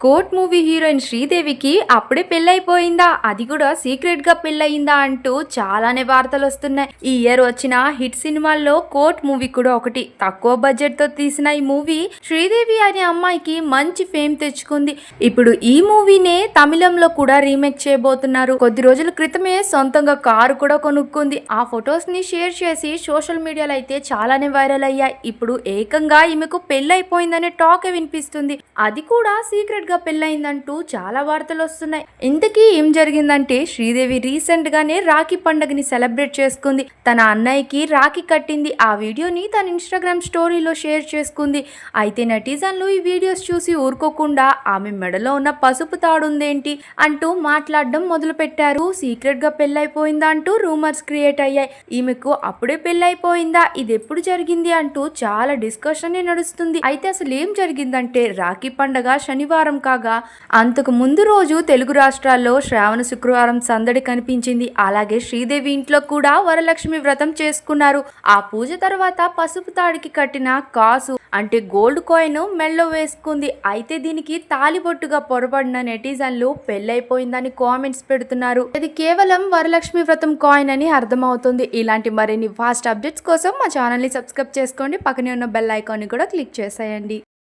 Court movie heroine శ్రీదేవికి అప్పుడే పెళ్ళైపోయిందా, అది కూడా సీక్రెట్ గా పెళ్ళయిందా అంటూ చాలానే వార్తలు వస్తున్నాయి. ఈ ఇయర్ వచ్చిన హిట్ సినిమాల్లో కోర్ట్ మూవీ కూడా ఒకటి. తక్కువ బడ్జెట్ తో తీసిన ఈ మూవీ శ్రీదేవి అనే అమ్మాయికి మంచి ఫేమ్ తెచ్చుకుంది. ఇప్పుడు ఈ మూవీనే తమిళంలో కూడా రీమేక్ చేయబోతున్నారు. కొద్ది రోజుల క్రితమే సొంతంగా కారు కూడా కొనుక్కుంది. ఆ ఫొటోస్ ని షేర్ చేసి సోషల్ మీడియాలో అయితే చాలానే వైరల్ అయ్యాయి. ఇప్పుడు ఏకంగా ఈమెకు పెళ్ళైపోయిందనే టాక్ వినిపిస్తుంది. అది కూడా సీక్రెట్ గా పెళ్ళయిందంటూ చాలా వార్తలు వస్తున్నాయి. ఇంతకీ ఏం జరిగిందంటే, శ్రీదేవి రీసెంట్ గానే రాఖీ పండుగని సెలబ్రేట్ చేసుకుంది. తన అన్నయ్యకి రాఖీ కట్టింది. ఆ వీడియోని తన ఇన్స్టాగ్రామ్ స్టోరీలో షేర్ చేసుకుంది. అయితే నెటిజన్లు ఈ వీడియోస్ చూసి ఊరుకోకుండా ఆమె మెడలో ఉన్న పసుపు తాడుందేంటి అంటూ మాట్లాడడం మొదలు పెట్టారు. సీక్రెట్ గా పెళ్ళైపోయిందా అంటూ రూమర్స్ క్రియేట్ అయ్యాయి. ఈమెకు అప్పుడే పెళ్ళైపోయిందా, ఇది ఎప్పుడు జరిగింది అంటూ చాలా డిస్కషన్ నడుస్తుంది. అయితే అసలు ఏం జరిగిందంటే, రాఖీ పండుగ శనివారం కాగా అంతకు ముందు రోజు తెలుగు రాష్ట్రాల్లో శ్రావణ శుక్రవారం సందడి కనిపించింది. అలాగే శ్రీదేవి ఇంట్లో కూడా వరలక్ష్మి వ్రతం చేసుకున్నారు. ఆ పూజ తర్వాత పసుపు తాడికి కట్టిన కాసు అంటే గోల్డ్ కాయిన్ మెల్లో వేసుకుంది. అయితే దీనికి తాలిబొట్టుగా పొరపడిన నెటిజన్లు పెళ్ళైపోయిందని కామెంట్స్ పెడుతున్నారు. ఇది కేవలం వరలక్ష్మి వ్రతం కాయిన్ అని అర్థమవుతుంది. ఇలాంటి మరిన్ని ఫాస్ట్ అప్డేట్స్ కోసం మా ఛానల్ ని సబ్స్క్రైబ్ చేసుకోండి. పక్కనే ఉన్న బెల్ ఐకాన్ ని కూడా క్లిక్ చేసేయండి.